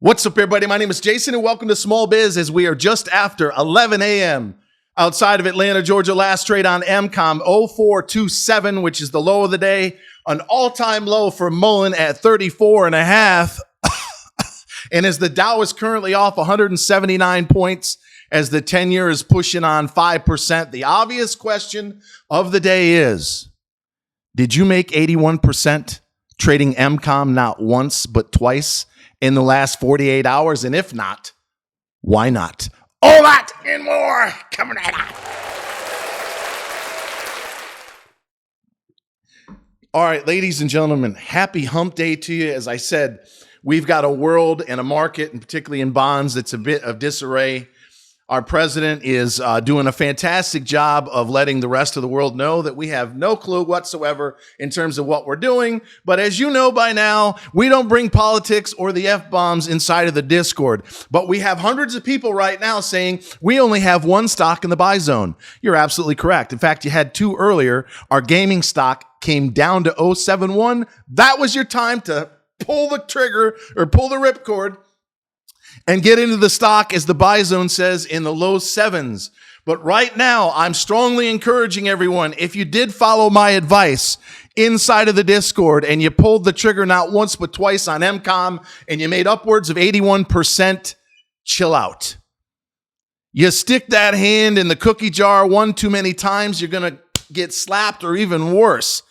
What's up, everybody? My name is Jason, and welcome to Small Biz as we are just after 11 a.m. outside of Atlanta, Georgia. Last trade on MCOM 0427, which is the low of the day. An all-time low for Mullen at 34 and a half. And as the Dow is currently off 179 points, as the 10-year is pushing on 5%, the obvious question of the day is, did you make 81% trading MCOM not once but twice in the last 48 hours? And if not, why not? All that and more coming right up. All right, ladies and gentlemen, happy hump day to you. As I said, we've got a world and a market, and particularly in bonds, that's a bit of disarray. Our president is doing a fantastic job of letting the rest of the world know that we have no clue whatsoever in terms of what we're doing. But as you know by now, we don't bring politics or the F-bombs inside of the Discord. But we have hundreds of people right now saying we only have one stock in the buy zone. You're absolutely correct. In fact, you had two earlier. Our gaming stock came down to 071. That was your time to pull the trigger or pull the ripcord and get into the stock, as the buy zone says, in the low sevens. But right now, I'm strongly encouraging everyone, if you did follow my advice inside of the Discord and you pulled the trigger not once but twice on MCOM and you made upwards of 81%, chill out. You stick that hand in the cookie jar one too many times, you're going to get slapped, or even worse.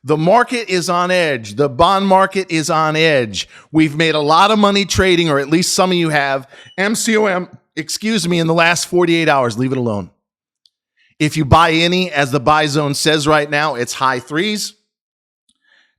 The market is on edge. The bond market is on edge. We've made a lot of money trading, or at least some of you have, MCOM, in the last 48 hours. Leave it alone. If you buy any, as the buy zone says right now, it's high threes.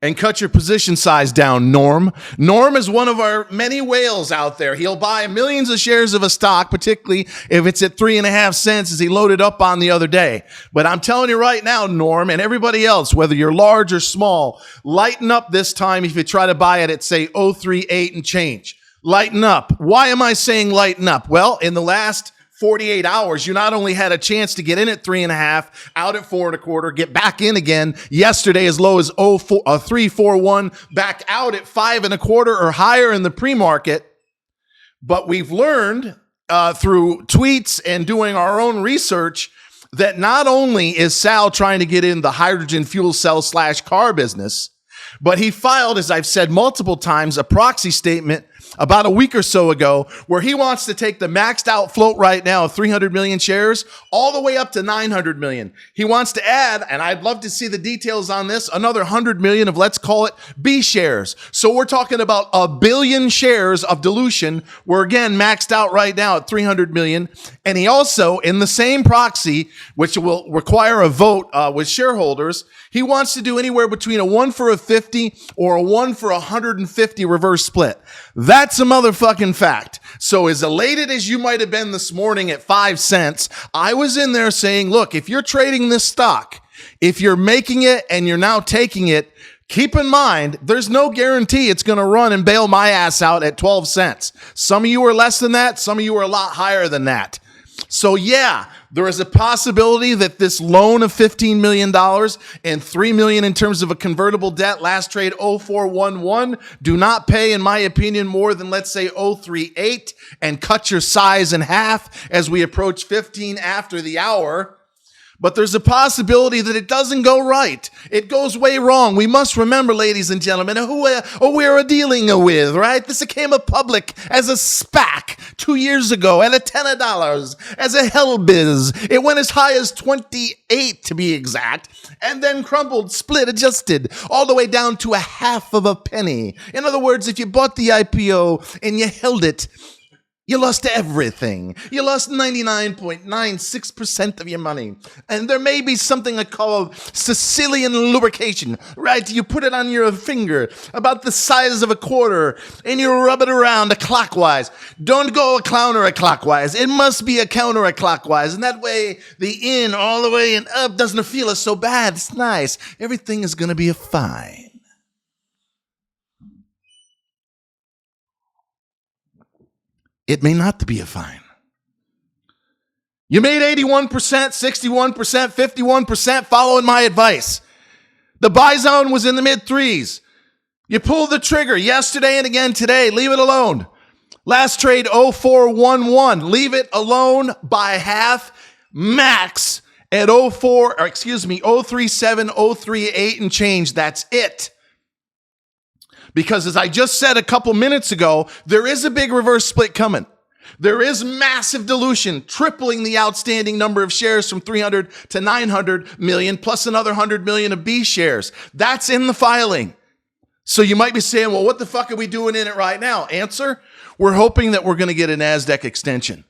And cut your position size down, Norm. Norm is one of our many whales out there. He'll buy millions of shares of a stock, particularly if it's at 3.5 cents, as he loaded up on the other day. But I'm telling you right now, Norm, and everybody else, whether you're large or small, lighten up this time if you try to buy it at, say, 038 and change. Lighten up. Why am I saying lighten up? Well, in the last 48 hours, you not only had a chance to get in at 3.5, out at 4.25, get back in again yesterday as low as 341, back out at 5.25 or higher in the pre-market. But we've learned through tweets and doing our own research that not only is Sal trying to get in the hydrogen fuel cell / car business, but he filed, as I've said multiple times, a proxy statement about a week or so ago where he wants to take the maxed out float right now of 300 million shares all the way up to 900 million. He wants to add, and I'd love to see the details on this, another 100 million of, let's call it, B shares. So we're talking about 1 billion shares of dilution. We're again maxed out right now at 300 million. And he also, in the same proxy, which will require a vote with shareholders, he wants to do anywhere between a 1 for a 50 or a 1 for 150 reverse split. That's a motherfucking fact. So as elated as you might have been this morning at 5 cents, I was in there saying, look, if you're trading this stock, if you're making it and you're now taking it, keep in mind, there's no guarantee it's going to run and bail my ass out at 12 cents. Some of you are less than that. Some of you are a lot higher than that. So yeah, there is a possibility that this loan of $15 million and $3 million in terms of a convertible debt, last trade 0411, do not pay, in my opinion, more than, let's say, 038, and cut your size in half as we approach 15 after the hour. But there's a possibility that it doesn't go right. It goes way wrong. We must remember, ladies and gentlemen, who we're dealing with, right? This came public as a SPAC 2 years ago at $10 as a hellbiz. It went as high as 28 to be exact, and then crumbled, split, adjusted all the way down to a half of a penny. In other words, if you bought the IPO and you held it, you lost everything. You lost 99.96% of your money. And there may be something I call Sicilian lubrication, right? You put it on your finger about the size of a quarter and you rub it around clockwise. Don't go counterclockwise. It must be a counterclockwise. And that way the in all the way and up doesn't feel so bad. It's nice. Everything is going to be fine. It may not be a fine. You made 81%, 61%, 51% following my advice. The buy zone was in the mid threes. You pulled the trigger yesterday and again today. Leave it alone. Last trade 0411. Leave it alone by half max at 037, 038 and change. That's it. Because as I just said a couple minutes ago, there is a big reverse split coming. There is massive dilution, tripling the outstanding number of shares from 300 to 900 million, plus another 100 million of B shares. That's in the filing. So you might be saying, well, what the fuck are we doing in it right now? Answer, we're hoping that we're going to get a NASDAQ extension.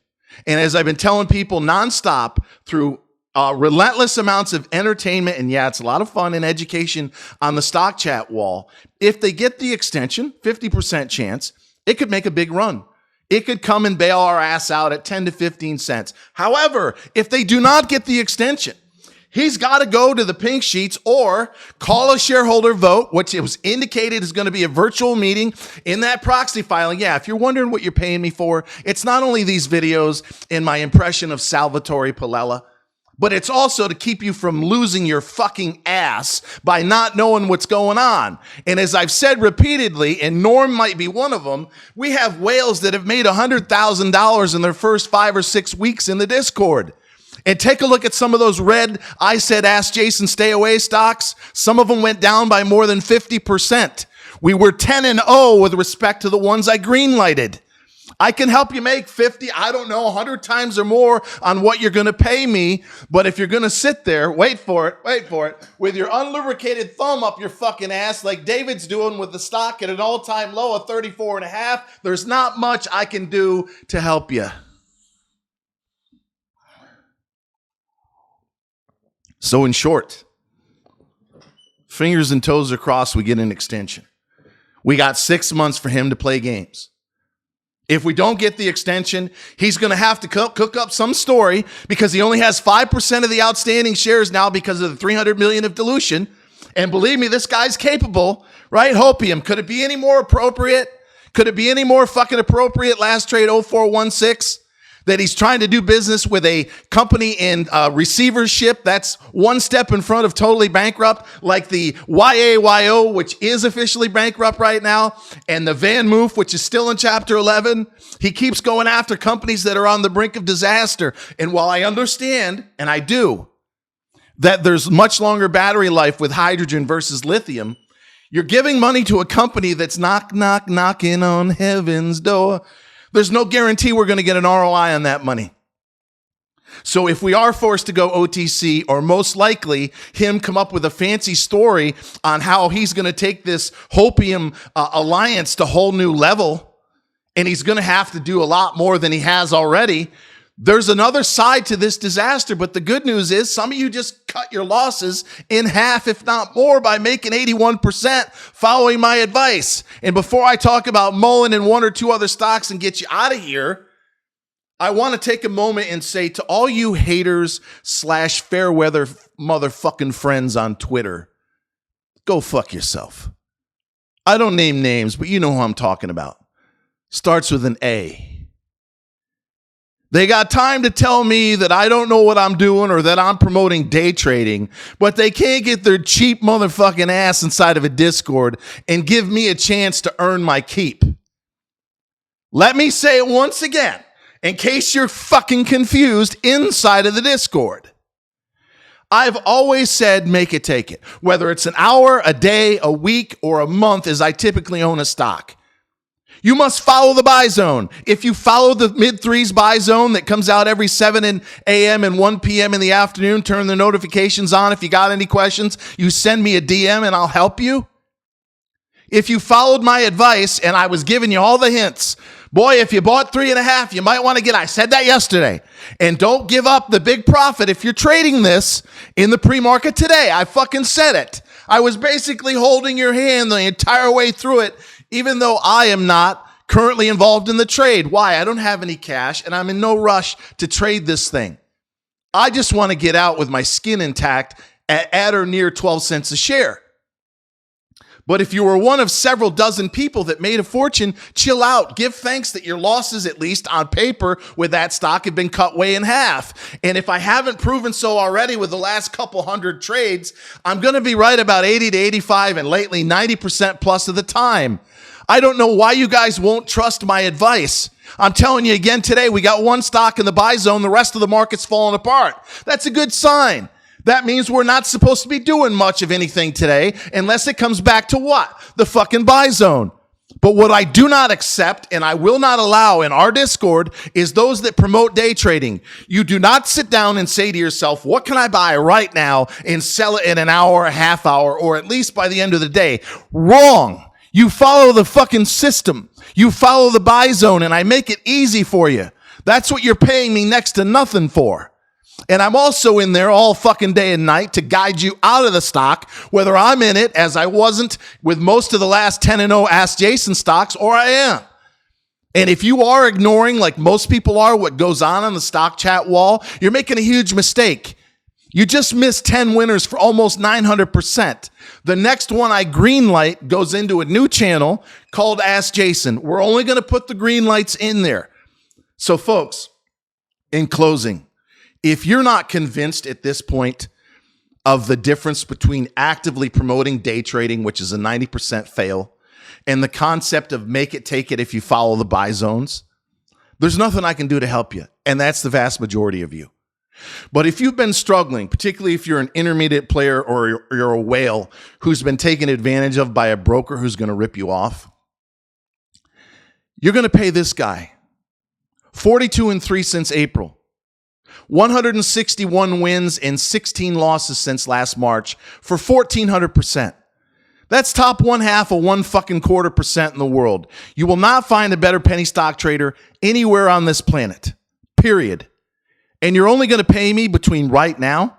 And as I've been telling people nonstop through relentless amounts of entertainment, and yeah, it's a lot of fun and education on the stock chat wall. If they get the extension, 50% chance, it could make a big run. It could come and bail our ass out at 10 to 15 cents. However, if they do not get the extension, he's got to go to the pink sheets or call a shareholder vote, which it was indicated is going to be a virtual meeting in that proxy filing. Yeah, if you're wondering what you're paying me for, it's not only these videos and my impression of Salvatore Palella, but it's also to keep you from losing your fucking ass by not knowing what's going on. And as I've said repeatedly, and Norm might be one of them, we have whales that have made $100,000 in their first 5 or 6 weeks in the Discord. And take a look at some of those red, I said, ask Jason, stay away stocks. Some of them went down by more than 50%. We were 10-0 with respect to the ones I greenlighted. I can help you make 50, I don't know, 100 times or more on what you're going to pay me. But if you're going to sit there, wait for it, with your unlubricated thumb up your fucking ass like David's doing with the stock at an all-time low of 34.5, there's not much I can do to help you. So in short, fingers and toes are crossed, we get an extension. We got 6 months for him to play games. If we don't get the extension, he's going to have to cook up some story because he only has 5% of the outstanding shares now because of the 300 million of dilution. And believe me, this guy's capable, right? Hopium. Could it be any more appropriate? Could it be any more fucking appropriate? Last trade 0416 that he's trying to do business with a company in receivership that's one step in front of totally bankrupt, like the YAYO, which is officially bankrupt right now, and the Van Moof, which is still in Chapter 11. He keeps going after companies that are on the brink of disaster. And while I understand, and I do, that there's much longer battery life with hydrogen versus lithium, you're giving money to a company that's knocking on heaven's door. There's no guarantee we're going to get an ROI on that money. So if we are forced to go OTC, or most likely him come up with a fancy story on how he's going to take this Hopium alliance to a whole new level, and he's going to have to do a lot more than he has already, there's another side to this disaster. But the good news is some of you just cut your losses in half, if not more, by making 81% following my advice. And before I talk about Mullen and one or two other stocks and get you out of here, I want to take a moment and say to all you haters / fair weather motherfucking friends on Twitter, go fuck yourself. I don't name names, but you know who I'm talking about. Starts with an A. They got time to tell me that I don't know what I'm doing or that I'm promoting day trading, but they can't get their cheap motherfucking ass inside of a Discord and give me a chance to earn my keep. Let me say it once again, in case you're fucking confused inside of the Discord. I've always said make it take it, whether it's an hour, a day, a week, or a month, as I typically own a stock. You must follow the buy zone. If you follow the mid-threes buy zone that comes out every 7 a.m. and 1 p.m. in the afternoon, turn the notifications on. If you got any questions, you send me a DM and I'll help you. If you followed my advice and I was giving you all the hints, boy, if you bought 3.5, you might want to get, I said that yesterday. And don't give up the big profit if you're trading this in the pre-market today. I fucking said it. I was basically holding your hand the entire way through it, even though I am not currently involved in the trade. Why? I don't have any cash and I'm in no rush to trade this thing. I just want to get out with my skin intact at or near 12 cents a share. But if you were one of several dozen people that made a fortune, chill out. Give thanks that your losses, at least on paper, with that stock have been cut way in half. And if I haven't proven so already with the last couple hundred trades, I'm going to be right about 80 to 85 and lately 90% plus of the time. I don't know why you guys won't trust my advice. I'm telling you again today, we got one stock in the buy zone. The rest of the market's falling apart. That's a good sign. That means we're not supposed to be doing much of anything today unless it comes back to what? The fucking buy zone. But what I do not accept and I will not allow in our Discord is those that promote day trading. You do not sit down and say to yourself, what can I buy right now and sell it in an hour, a half hour, or at least by the end of the day? Wrong. You follow the fucking system. You follow the buy zone and I make it easy for you. That's what you're paying me next to nothing for. And I'm also in there all fucking day and night to guide you out of the stock, whether I'm in it, as I wasn't with most of the last 10-0 Ask Jason stocks, or I am. And if you are ignoring, like most people are, what goes on the stock chat wall, you're making a huge mistake. You just missed 10 winners for almost 900%. The next one I green light goes into a new channel called Ask Jason. We're only going to put the green lights in there. So folks, in closing, if you're not convinced at this point of the difference between actively promoting day trading, which is a 90% fail, and the concept of make it, take it if you follow the buy zones, there's nothing I can do to help you. And that's the vast majority of you. But if you've been struggling, particularly if you're an intermediate player or you're a whale who's been taken advantage of by a broker who's going to rip you off, you're going to pay this guy 42-3 since April. 161 wins and 16 losses since last March for 1,400%. That's top 1/2 of 1 fucking quarter percent in the world. You will not find a better penny stock trader anywhere on this planet. Period. And you're only going to pay me between right now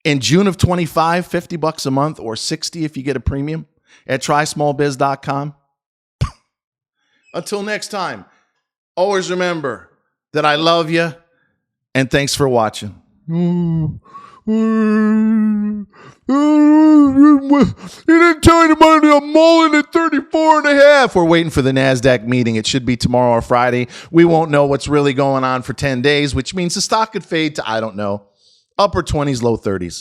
and June of 25, $50 a month, or $60 if you get a premium at trysmallbiz.com. Until next time, always remember that I love you. And thanks for watching. He didn't tell anybody I'm mulling at 34.5. We're waiting for the NASDAQ meeting. It should be tomorrow or Friday. We won't know what's really going on for 10 days, which means the stock could fade to, I don't know, upper 20s, low 30s.